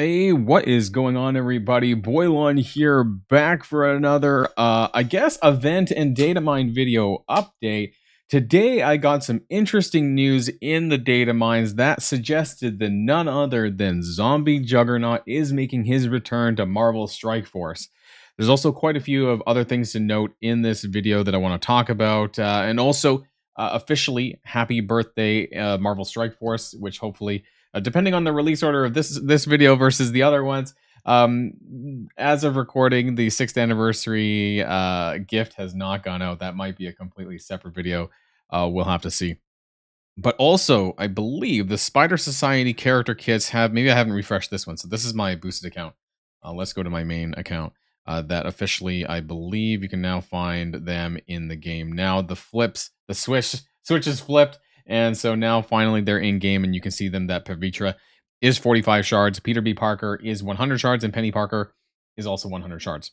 Hey, what is going on, everybody? Boilon here, back for another, I guess, event and data mine video update. Today, I got some interesting news in the data mines that suggested that none other than Zombie Juggernaut is making his return to Marvel Strike Force. There's also quite a few of other things to note in this video that I want to talk about, and also officially, happy birthday, Marvel Strike Force, which hopefully depending on the release order of this video versus the other ones. As of recording, the 6th anniversary gift has not gone out. That might be a completely separate video. We'll have to see. But also, I believe the Spider Society character kits have, maybe I haven't refreshed this one. So this is my boosted account. Let's go to my main account. That officially, I believe you can now find them in the game. Now the switch is flipped. And so now finally they're in game and you can see them that Pavitra is 45 shards. Peter B. Parker is 100 shards and Penny Parker is also 100 shards.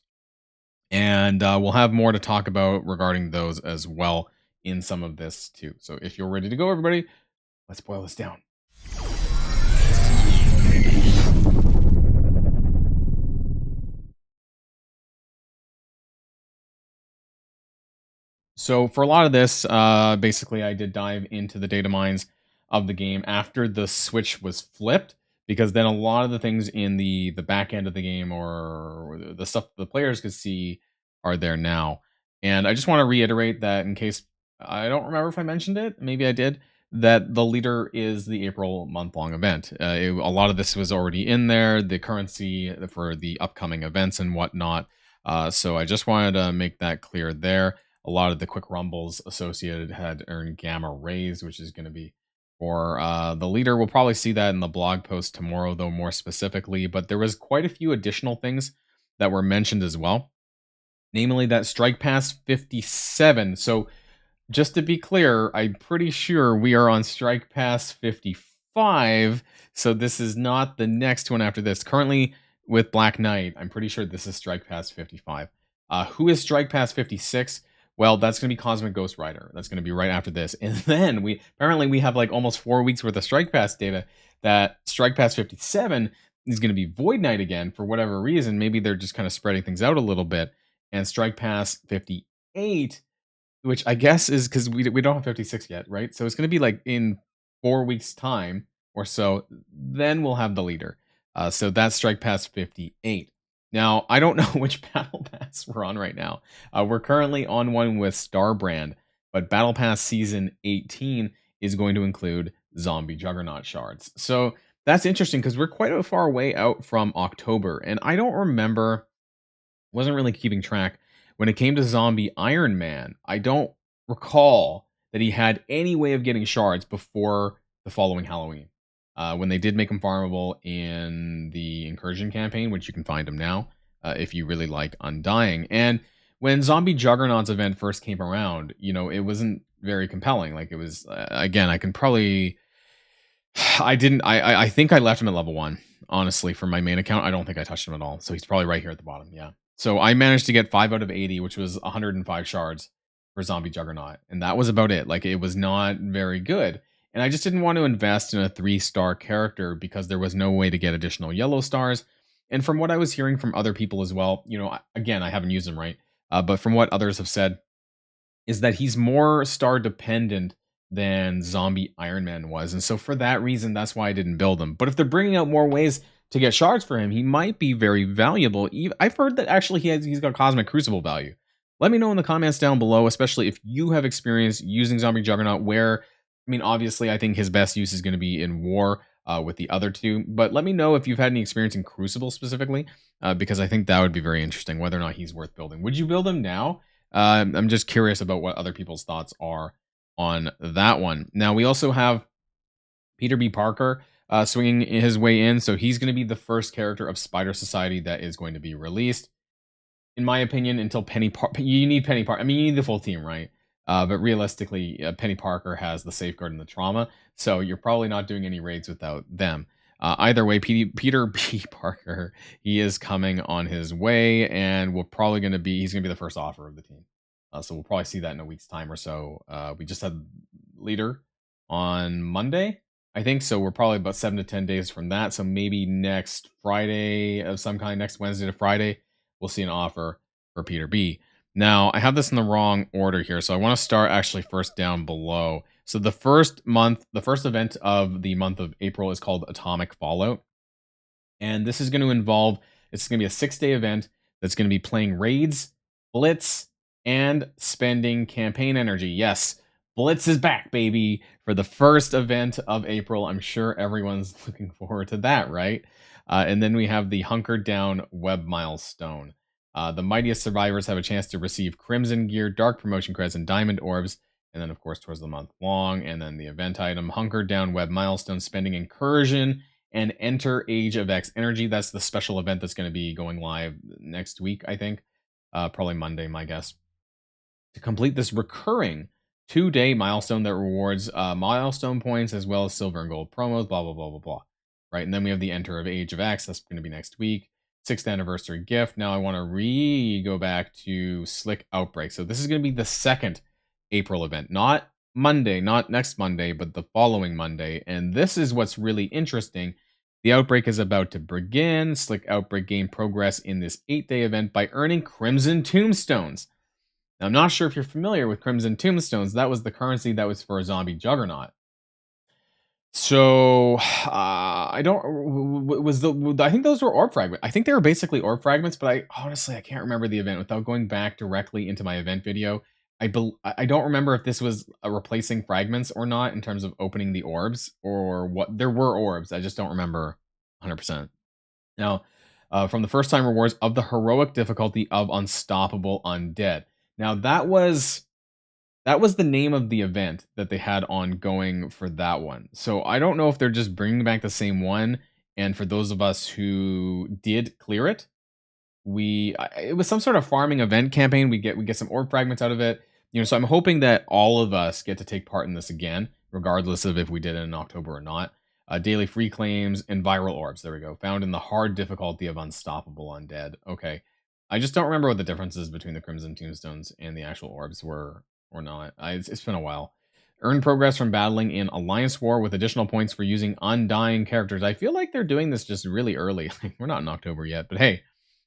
And we'll have more to talk about regarding those as well in some of this too. So if you're ready to go, everybody, let's boil this down. So for a lot of this, basically I did dive into the data mines of the game after the switch was flipped, because then a lot of the things in the back end of the game or the stuff the players could see are there now. And I just want to reiterate that in case I don't remember if I mentioned it, maybe I did, that the leader is the April month-long event. A lot of this was already in there, the currency for the upcoming events and whatnot. So I just wanted to make that clear there. A lot of the quick rumbles associated had earned gamma rays, which is going to be for the leader. We'll probably see that in the blog post tomorrow, though, more specifically. But there was quite a few additional things that were mentioned as well, namely that Strike Pass 57. So just to be clear, I'm pretty sure we are on Strike Pass 55. So this is not the next one after this. Currently with Black Knight, I'm pretty sure this is Strike Pass 55. Who is Strike Pass 56? Well, that's going to be Cosmic Ghost Rider. That's going to be right after this. And then we have like almost 4 weeks worth of Strike Pass data that Strike Pass 57 is going to be Void Knight again for whatever reason. Maybe they're just kind of spreading things out a little bit. And Strike Pass 58, which I guess is because we don't have 56 yet, right? So it's going to be like in 4 weeks time or so. Then we'll have the leader. So that's Strike Pass 58. Now, I don't know which Battle Pass we're on right now. We're currently on one with Starbrand, but Battle Pass Season 18 is going to include Zombie Juggernaut shards. So that's interesting because we're quite a far way out from October, and I don't remember, wasn't really keeping track. When it came to Zombie Iron Man, I don't recall that he had any way of getting shards before the following Halloween. When they did make them farmable in the Incursion campaign, which you can find them now if you really like Undying. And when Zombie Juggernaut's event first came around, you know, it wasn't very compelling. Like it was, again, I can probably, I think I left him at level 1, honestly, for my main account. I don't think I touched him at all. So he's probably right here at the bottom. Yeah. So I managed to get 5 out of 80, which was 105 shards for Zombie Juggernaut. And that was about it. Like it was not very good. And I just didn't want to invest in a 3-star character because there was no way to get additional yellow stars. And from what I was hearing from other people as well, you know, again, I haven't used him, right? But from what others have said, is that he's more star dependent than Zombie Iron Man was. And so for that reason, that's why I didn't build him. But if they're bringing out more ways to get shards for him, he might be very valuable. I've heard that actually he's got Cosmic Crucible value. Let me know in the comments down below, especially if you have experience using Zombie Juggernaut where, I mean, obviously, I think his best use is going to be in War with the other two. But let me know if you've had any experience in Crucible specifically, because I think that would be very interesting, whether or not he's worth building. Would you build him now? I'm just curious about what other people's thoughts are on that one. Now, we also have Peter B. Parker swinging his way in. So he's going to be the first character of Spider Society that is going to be released. In my opinion, until Penny Parker, you need Penny Parker. I mean, you need the full team, right? But realistically, Penny Parker has the safeguard and the trauma, so you're probably not doing any raids without them. Either way, Peter B. Parker, he is coming on his way, and he's going to be the first offer of the team. So we'll probably see that in a week's time or so. We just had leader on Monday, I think so. We're probably about 7 to 10 days from that. So maybe next Friday of some kind, next Wednesday to Friday, we'll see an offer for Peter B. Now, I have this in the wrong order here. So I want to start actually first down below. So the first event of the month of April is called Atomic Fallout. And this is going to involve, it's going to be a 6-day event that's going to be playing raids, blitz, and spending campaign energy. Yes, blitz is back, baby, for the first event of April. I'm sure everyone's looking forward to that, right? And then we have the Hunkered Down Web Milestone. The mightiest survivors have a chance to receive Crimson Gear, Dark Promotion Creds, and Diamond Orbs. And then, of course, towards the month long. And then the event item, Hunkered Down Web Milestone, spending Incursion, and enter Age of X Energy. That's the special event that's going to be going live next week, I think. Probably Monday, my guess. To complete this recurring 2-day milestone that rewards milestone points as well as silver and gold promos, blah, blah, blah, blah, blah. Right, and then we have the Enter of Age of X. That's going to be next week. 6th anniversary gift. Now I want to go back to Slick Outbreak. So this is going to be the second April event. Not Monday, not next Monday, but the following Monday. And this is what's really interesting. The Outbreak is about to begin. Slick Outbreak gain progress in this 8-day event by earning Crimson Tombstones. Now, I'm not sure if you're familiar with Crimson Tombstones. That was the currency that was for a zombie juggernaut. So, I think those were orb fragments. I think they were basically orb fragments, but I can't remember the event without going back directly into my event video. I don't remember if this was replacing fragments or not in terms of opening the orbs or what. There were orbs. I just don't remember 100%. Now, from the first time rewards of the heroic difficulty of Unstoppable Undead. Now, that was the name of the event that they had ongoing for that one. So I don't know if they're just bringing back the same one. And for those of us who did clear it, it was some sort of farming event campaign. We get some orb fragments out of it. So I'm hoping that all of us get to take part in this again, regardless of if we did it in October or not. Daily free claims and viral orbs. There we go. Found in the hard difficulty of Unstoppable Undead. Okay. I just don't remember what the differences between the Crimson Tombstones and the actual orbs were or not. It's been a while. Earn progress from battling in Alliance War with additional points for using Undying characters. I feel like they're doing this just really early. We're not in October yet, but hey,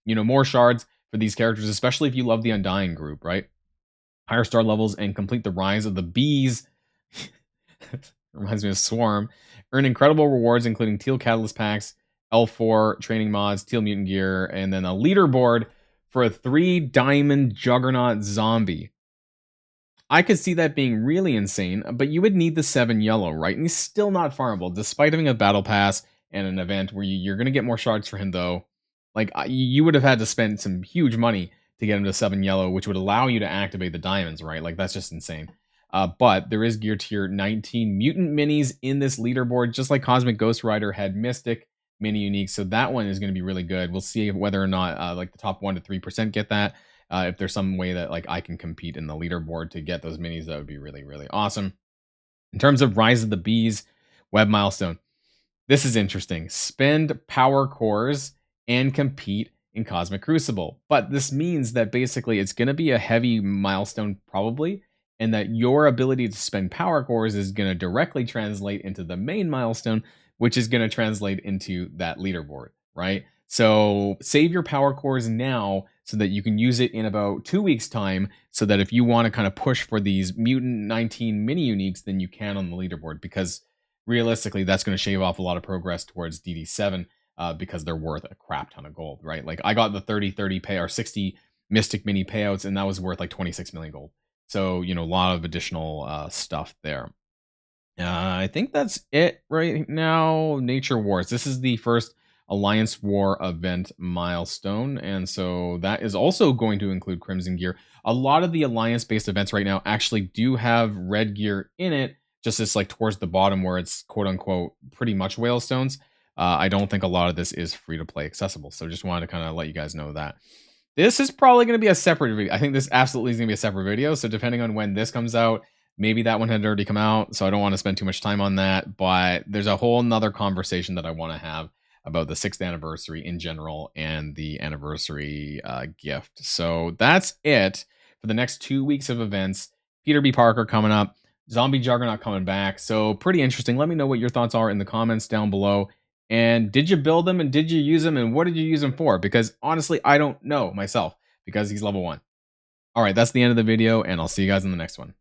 more shards for these characters, especially if you love the Undying group, right? Higher star levels and complete the Rise of the Bees. Reminds me of Swarm. Earn incredible rewards, including Teal Catalyst packs, L4 training mods, Teal Mutant gear, and then a leaderboard for a 3-diamond Juggernaut zombie. I could see that being really insane, but you would need the 7 yellow, right? And he's still not farmable, despite having a battle pass and an event where you're going to get more shards for him, though. Like, you would have had to spend some huge money to get him to 7 yellow, which would allow you to activate the diamonds, right? Like, that's just insane. But there is gear tier 19 mutant minis in this leaderboard, just like Cosmic Ghost Rider had Mystic mini unique. So that one is going to be really good. We'll see whether or not like the top 1 to 3% get that. If there's some way that like I can compete in the leaderboard to get those minis, that would be really, really awesome. In terms of Rise of the Bees web milestone, this is interesting. Spend power cores and compete in Cosmic Crucible. But this means that basically it's going to be a heavy milestone probably, and that your ability to spend power cores is going to directly translate into the main milestone, which is going to translate into that leaderboard, right? So save your power cores now so that you can use it in about 2 weeks' time, so that if you want to kind of push for these Mutant 19 mini uniques, then you can on the leaderboard, because realistically, that's going to shave off a lot of progress towards DD7 because they're worth a crap ton of gold, right? Like I got the 30-30 pay or 60 Mystic mini payouts, and that was worth like 26 million gold. So, a lot of additional stuff there. I think that's it right now. Nature Wars. This is the first Alliance War event milestone, and so that is also going to include Crimson gear. A lot of the Alliance-based events right now actually do have red gear in it, just as like towards the bottom where it's quote-unquote pretty much Whalestones. I don't think a lot of this is free-to-play accessible, so just wanted to kind of let you guys know that. This is probably going to be a separate video. I think this absolutely is going to be a separate video. So depending on when this comes out, maybe that one had already come out. So I don't want to spend too much time on that. But there's a whole nother conversation that I want to have about the 6th anniversary in general and the anniversary gift. So that's it for the next 2 weeks of events. Peter B. Parker coming up. Zombie Juggernaut coming back. So pretty interesting. Let me know what your thoughts are in the comments down below. And did you build them and did you use them and what did you use them for? Because honestly, I don't know myself because he's level 1. All right, that's the end of the video and I'll see you guys in the next one.